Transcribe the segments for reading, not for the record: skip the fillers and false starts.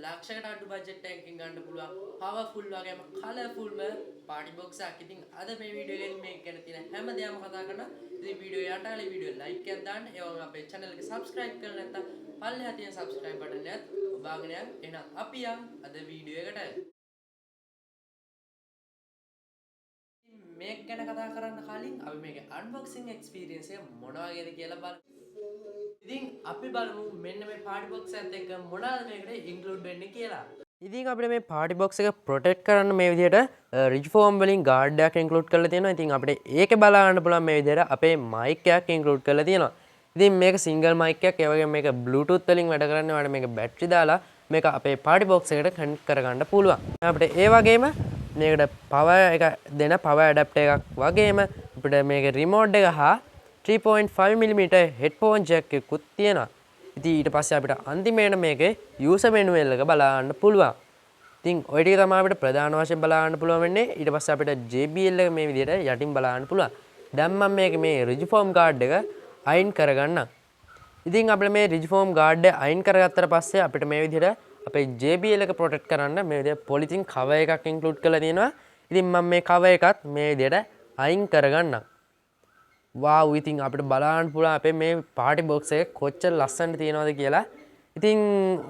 ලක්ෂයකට අඩු බජට් එකකින් ගන්න පුළුවන් පවර්ෆුල් වගේම කලර්ෆුල්ම පාටි බොක්ස් එකක්. ඉතින් අද මේ වීඩියෝ එකෙන් මේක ගැන තියෙන හැමදේම කතා කරනවා. ඉතින් වීඩියෝ යටාලේ වීඩියෝ ලයික් එකක් දාන්න. ඒ වගේම අපේ channel එක subscribe කරලා නැත්නම් පල්ලෙහා තියෙන subscribe button එකත් ඔබාගෙන යන්න. එහෙනම් අපි යමු අද වීඩියෝ එකට. මේක ගැන කතා කරන්න කලින් අපි මේකේ unboxing experience එක මොන වගේද කියලා බලමු. ඉතින් අපි බලමු මෙන්න මේ party box එකත් එක්ක මොනවද මේකට include වෙන්නේ කියලා. ඉතින් අපිට මේ party box එක protect කරන්න මේ විදිහට ridge foam වලින් guard එකක් include කරලා තියෙනවා. ඉතින් අපිට ඒකේ බලා ගන්න පුළුවන් මේ විදිහට අපේ mic එකක් include කරලා තියෙනවා. ඉතින් මේක single mic එකක්. ඒ වගේම මේක bluetooth වලින් වැඩ කරන්නේ. ඔයාලට මේක battery දාලා මේක අපේ party box එකට connect කරගන්න පුළුවන්. අපිට ඒ වගේම මේකට power එක දෙන power adapter එකක් වගේම අපිට මේක remote එක හා 3.5mm headphone jack එකකුත් තියෙනවා. ඉතින් ඊට පස්සේ අපිට අන්තිමේට මේකේ user manual එක බලා ගන්න පුළුවන්. ඉතින් ඔය ටික තමයි අපිට ප්‍රධාන වශයෙන් බලා ගන්න පුළුවන් වෙන්නේ. ඊට පස්සේ අපිට JBL එක මේ විදිහට යටින් බලා ගන්න පුළුවන්. දැන් මම මේ ridge foam guard එක අයින් කරගන්නම්. ඉතින් අපිට මේ ridge foam guard එක අයින් කරගත්තට පස්සේ අපිට මේ විදිහට අපේ JBL එක protect කරන්න මේ විදිහට polythene cover එකක් include කරලා තියෙනවා. ඉතින් මම මේ cover එකත් මේ විදිහට අයින් කරගන්නම්. wow ඉතින් අපිට බලන්න පුළුවන් අපේ මේ party box එක කොච්චර ලස්සනට තියෙනවද කියලා. ඉතින්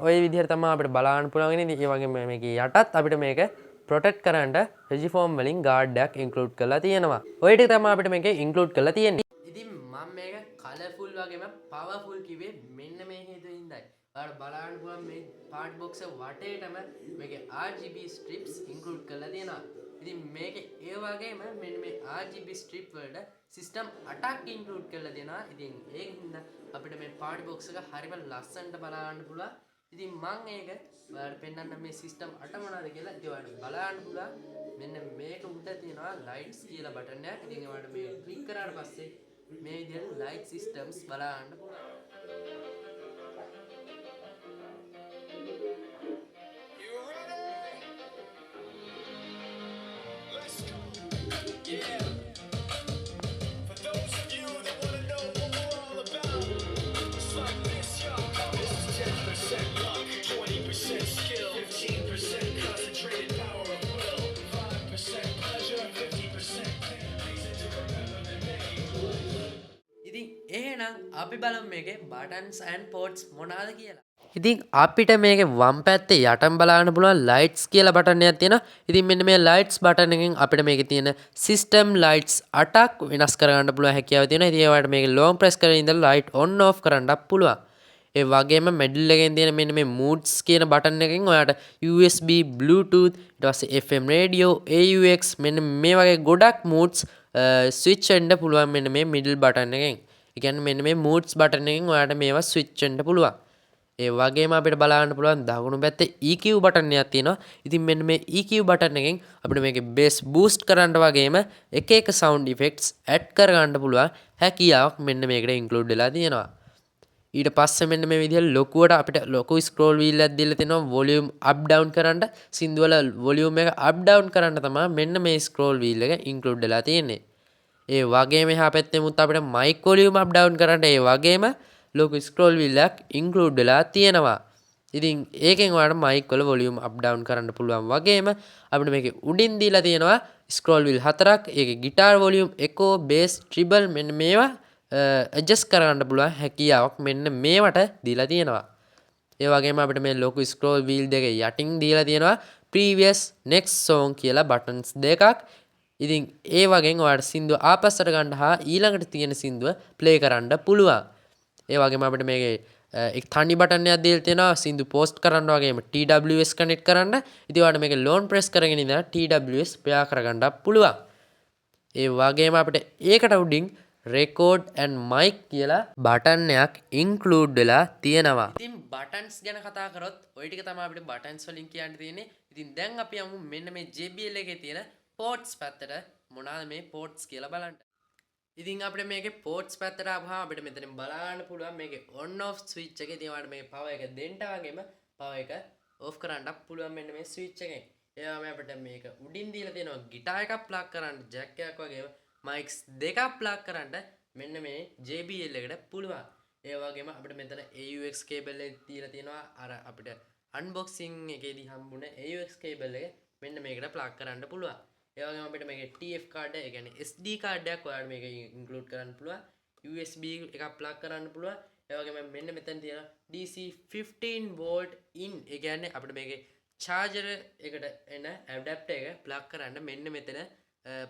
ওই විදිහට තමයි අපිට බලන්න පුළුවන් ඉන්නේ. ඒ වගේම මේකේ යටත් අපිට මේක protect කරන්න ridge foam වලින් guard එකක් include කරලා තියෙනවා. ওই ටික තමයි අපිට මේකේ include කරලා තියෙන්නේ. ඉතින් මම මේක colourful වගේම powerful කිව්වේ මෙන්න මේ හේතුවින්දයි. ඔයාලට බලන්න පුළුවන් මේ party box එක වටේටම මේකේ RGB strips include කරලා තියෙනවා. ඉතින් මේකේ ඒ වගේම මෙන්න මේ RGB strip වලට system 8ක් include කරලා දෙනවා. ඉතින් ඒකින්ද අපිට මේ party box එක හරිම ලස්සනට බලන්න පුළුවන්. ඉතින් මම ඒක ඔයාලට පෙන්නන්න මේ system 8 මොනවද කියලා. ඉතින් ඔයාලට බලන්න පුළුවන් මෙන්න මේක උඩ තියෙනවා lights කියලා බටන් එකක්. ඉතින් ඔයාලට මේක ක්ලික් කරාට පස්සේ මේ විදිහට light systems බලන්න පුළුවන්. එහෙනම් අපි බලමු මේකේ buttons and ports මොනවාද කියලා. ඉතින් අපිට මේකේ වම් පැත්තේ යටම බලන්න පුළුවන් lights කියලා බටන් එකක් තියෙනවා. ඉතින් මෙන්න මේ lights බටන් එකෙන් අපිට මේකේ තියෙන system lights 8ක් වෙනස් කරගන්න පුළුවන් හැකියාව තියෙනවා. ඉතින් ඒවට මේක long press කරගෙන ඉඳලා light on off කරන්නත් පුළුවන්. ඒ වගේම middle එකෙන් තියෙන මෙන්න මේ moods කියන බටන් එකෙන් ඔයාලට USB Bluetooth ඊට පස්සේ FM radio AUX මෙන්න මේ වගේ ගොඩක් moods switch වෙන්න පුළුවන් මෙන්න මේ middle බටන් එකෙන්. ඒ කියන්නේ මෙන්න මේ moods බටන් එකෙන් ඔයාලට මේවා switch වෙන්න පුළුවන්. ඒ වගේම අපිට බලන්න පුළුවන් දකුණු පැත්තේ EQ බටන් එකක් තියෙනවා. ඉතින් මෙන්න මේ EQ බටන් එකෙන් අපිට මේකේ bass boost කරන්න වගේම එක එක sound effects add කරගන්න පුළුවන් හැකියාවක් මෙන්න මේකට include වෙලා තියෙනවා. ඊට පස්සේ මෙන්න මේ විදිහට ලොකුවට අපිට ලොකු scroll wheel එකක් දීලා තියෙනවා volume up down කරන්න. සින්දු වල volume එක up down කරන්න තමයි මෙන්න මේ scroll wheel එක include වෙලා තියෙන්නේ. ඒ වගේම එහා පැත්තෙමුත් අපිට mic volume up down කරන්න ඒ වගේම ලොකු scroll wheel එකක් include වෙලා තියෙනවා. ඉතින් ඒකෙන් ඔයාලට mic වල volume up down කරන්න පුළුවන් වගේම අපිට මේකේ උඩින් දීලා තියෙනවා scroll wheel 4ක්. ඒකේ guitar volume echo bass treble මෙන්න මේවා adjust කරගන්න පුළුවන් හැකියාවක් මෙන්න මේවට දීලා තියෙනවා. ඒ වගේම අපිට මේ ලොකු scroll wheel දෙකේ යටින් දීලා තියෙනවා previous next song කියලා buttons දෙකක්. ඉතින් ඒ වගේම ඔයාලට සින්දුව ආපස්සට ගන්න හා ඊළඟට තියෙන සින්දුව play කරන්න පුළුවන්. ඒ වගේම අපිට මේකේ එක් තනි බටන් එකක් දීලා තියෙනවා සින්දු post කරන්න වගේම TWS connect කරන්න. ඉතින් ඔයාලට මේක long press කරගෙන ඉඳලා TWS pair කරගන්න පුළුවන්. ඒ වගේම අපිට ඒකට උඩින් record and mic කියලා බටන් එකක් include වෙලා තියෙනවා. ඉතින් buttons ගැන කතා කරොත් ওই ටික තමයි අපිට buttons වලින් කියන්න තියෙන්නේ. ඉතින් දැන් අපි යමු මෙන්න මේ JBL එකේ තියෙන ports පැත්තට මොනවාද මේ ports කියලා බලන්න. ඉතින් අපිට මේකේ ports පැත්තට ආවම අපිට මෙතනින් බලන්න පුළුවන් මේකේ on off switch එකේ ඉතින් ඔයාලට මේ power එක දෙන්න වගේම power එක off කරන්නත් පුළුවන් මෙන්න මේ switch එකෙන්. ඒ වගේම අපිට මේක උඩින් දීලා තියෙනවා guitar එකක් plug කරන්න jack එකක් වගේම mics දෙකක් plug කරන්න මෙන්න මේ JBL එකට පුළුවන්. ඒ වගේම අපිට මෙතන AUX cable එක තියලා තියෙනවා අර අපිට අන්බොක්සිං එකේදී හම්බුණ AUX කේබල් එක මෙන්න මේකට ප්ලග් කරන්න පුළුවන්. ඒ වගේම අපිට මේකේ TF කාඩ් එක, ඒ කියන්නේ SD කාඩ් එකක් ඔයාලට මේක ඉන්ක්ලූඩ් කරන්න පුළුවන්. USB එකක් ප්ලග් කරන්න පුළුවන්. ඒ වගේම මෙන්න මෙතන තියෙන DC 15 volt in, ඒ කියන්නේ අපිට මේකේ charger එකට එන adapter එක ප්ලග් කරන්න මෙන්න මෙතන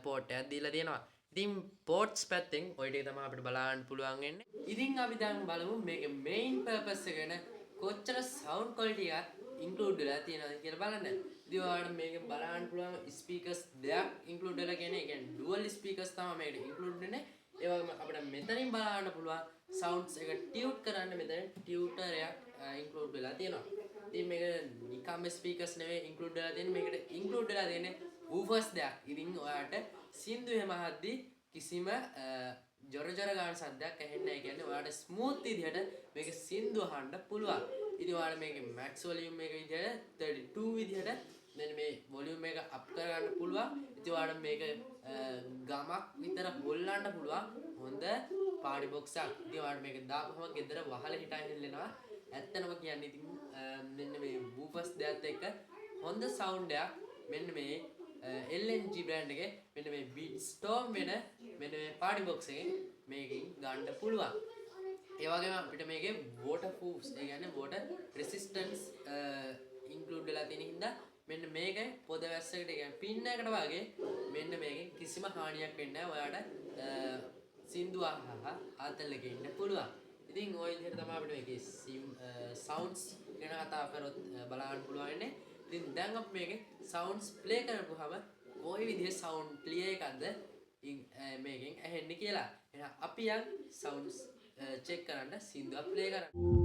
port එකක් දීලා තියෙනවා. ඉතින් ports පැත්තෙන් ඔය ටික තමයි අපිට බලන්න පුළුවන් වෙන්නේ. ඉතින් අපි දැන් බලමු මේකේ main purpose එක ගැන කොච්චර sound quality එකක් include වෙලා තියෙනවද කියලා බලන්න. ඉතින් ඔයාලට මේකෙන් බලන්න පුළුවන් speakers දෙකක් include වෙලා කියන්නේ. ඒ කියන්නේ dual speakers තමයි මේකට include වෙන්නේ. ඒ වගේම අපිට මෙතනින් බලන්න පුළුවන් sounds එක tune කරන්න මෙතන tutor එකක් include වෙලා තියෙනවා. ඉතින් මේක නිකම්ම speakers නෙවෙයි include වෙලා තියෙන්නේ. මේකට include වෙලා තියෙන්නේ woofers දෙකක්. ඉතින් ඔයාලට සින්දු එහෙම අහද්දී කිසිම ජොර ගාන සද්දයක් ඇහෙන්නේ නැහැ. කියන්නේ ඔයාලට ස්මූත් විදිහට මේක සින්දු අහන්න පුළුවන්. ඉතින් ඔයාලට මේකේ max volume එක විදිහට 32 විදිහට මෙන්න මේ volume එක up කරගන්න පුළුවන්. ඉතින් ඔයාලට මේක ගමක් විතර හොල්ලන්න පුළුවන්. හොඳ party box එකක්. ඉතින් ඔයාලට මේක දාපුවම ගෙදර වහල හිටන් හෙල්ලෙනවා. ඇත්තනම කියන්නේ ඉතින් මෙන්න මේ woofers දෙකත් එක්ක හොඳ sound එකක් මෙන්න මේ LNG brand එකේ මෙන්න මේ Beatstorm වෙන මෙන්න මේ party box එකෙන් මේකෙන් ගන්න පුළුවන්. ඒ වගේම අපිට මේකේ waterproof, ඒ කියන්නේ water resistance include වෙලා තියෙන හින්දා මෙන්න මේක පොද වැස්සකට, ඒ කියන්නේ පින් එකකට වගේ මෙන්න මේකෙන් කිසිම හානියක් වෙන්නේ නැහැ. ඔයාලට සින්දු අහහා ආතල් එකේ ඉන්න පුළුවන්. ඉතින් ওই විදිහට තමයි අපිට මේකේ sounds ගැන කතා කරොත් බලන්න පුළුවන් වෙන්නේ. ඉතින් දැන් අපි මේකේ sounds play කරපුවාම කොයි විදිහේ sound clear එකක්ද මේකෙන් ඇහෙන්නේ කියලා. එහෙනම් අපි යන් sounds check කරන්න සින්දුවක් play කරන්න.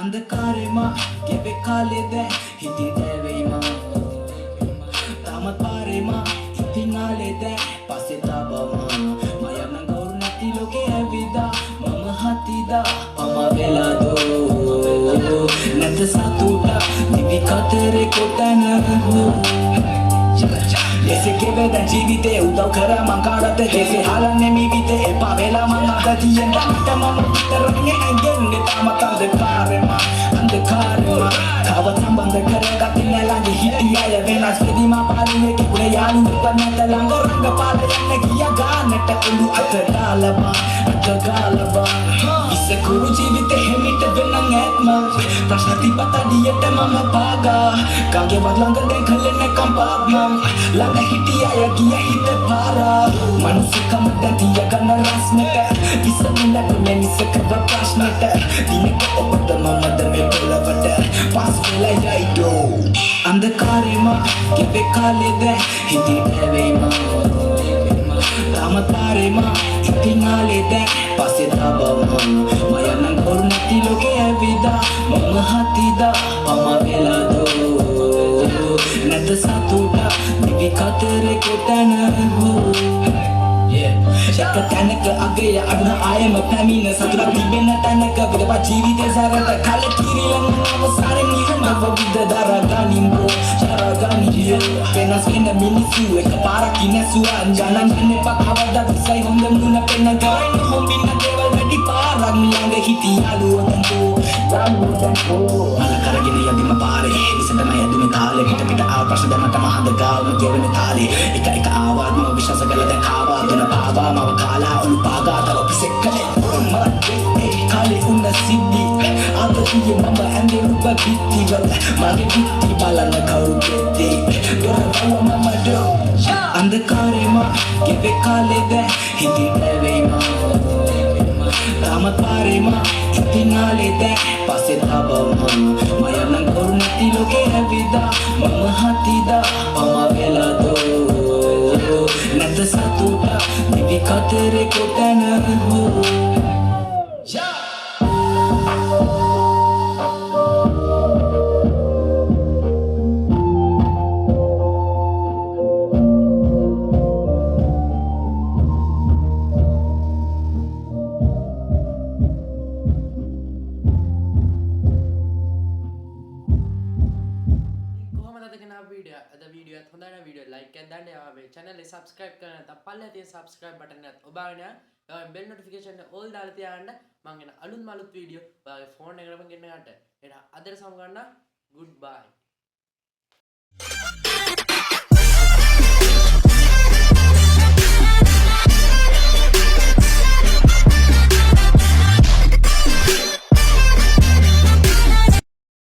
अंधकारema ගෙවේ කාලෙද හිතින් දැවෙයිමා තාමත් පාරෙමා ඉතින් ආලෙද පස්සේ තාබමා මයන්න ගෞරු නැති ලෝකේ ඇවිදා මම හතිදා අම වෙලාදෝ නැත සතුට නිවි කතරේ කොටන Ese que ve da ජීවිතේ උදව් කර මං කාටද කෙසේ හලන්නේ මිවිතේ එපා වෙලා මං අද තියෙන මම විතරනේ ඇඟෙන්නේ තාමත් අන්ධකාරෙම තව සම්බන්ධ කරගත්තේ නැලඟ හිටියය වෙනස් වෙදිමා පාළුවේ කිපුනේ යාළුන් දෙපන්නට ළඟ රංගපාල යන්න ගියා ගානට උළු අත දාලවා ඉස්සකුරු ජීවිතේ හැමිට වෙනන් ඇත්ම ප්‍රශ්න තිබ්බත් අඩියට මම පාගා කාගේවත් ළඟ දෙකලෙන්න කම්පාවම් ළඟ හිටියය ගිය හිත පාරා මනසකම දැතිය ගන්න රස්නට ඉස්සෙල්ලට මෙනිසක ප්‍රශ්නට දිනක ඔබට මමද මේ පොළවට පස් වෙලා යයිදෝ අන්ධකාරෙම ගෙවේ කාලෙද හිතින් ඇවෙයිමා තාමත් පාරෙම ඉතින් ආලෙද පස්සේ තාබමා මයන්න ගොරු නැති ලෝකේ ඇවිදා මම හතිදා අම වෙලාදෝ නැත සතුට නිවි කතරේ කොටන එක තැනක අගය අඩුන ආයම පැමිණ සතුටක් තිබෙන තැනක විදපා ජීවිතේ සරත කලකිරිලන් අවසාරේ නිහඬව විද දරගනින් බෝ දරගනින් වෙනස් වෙන මිනිස්සු එක පාරක් ඉනසුවා ජනන් එපා කවදා විසයි හොඳ මුණ පෙන්න ගාන හොම්බින්න දේවල් වැඩි පාරක් ළඟ හිටියාලුවෝ මල කරගෙන යදිම පාරේ ඉස්සෙන්ම යදුනේ තාලේ පිට පිට ආව ප්‍රශ්න දැමට මහඳ ගාවම ගෙවෙන තාලේ එක ආවාත් මම විශ්වාස කළා දැන් කාවා දුන පාවා මම කාලා උළු පාගා තව පිසෙක් කලේ මම කාලේ උන්න සිද්ධි ආතතිය මම ඇඳේ රුබ පිටිවල මගේ පිටි බලන්න කවුරු දෙත්තේ දොරවල මම දෝ අන්ධකාරෙම ගෙවේ කාලෙද හිතින් ඇවෙයිමා තාමත් පාරෙම ඉතින් ආලෙද පස්සේ තාබමා මයන්න ගොරු නැති ලෝකේ ඇවිදා මම හතිදා අම වෙලාදෝ නැත සතුට නිවි කතරේ කොටන like එකක් දාන්න. මේ channel එක subscribe කරන්න නැත්නම් පල්ලෙහා තියෙන subscribe button එකත් ඔබාගෙන bell notification එක all දාලා තියාගන්න. මම එන අලුත් වීඩියෝ ඔයාගේ phone එකටම ගෙන්න ගන්නට. එහෙනම් අදට සමු ගන්න. goodbye.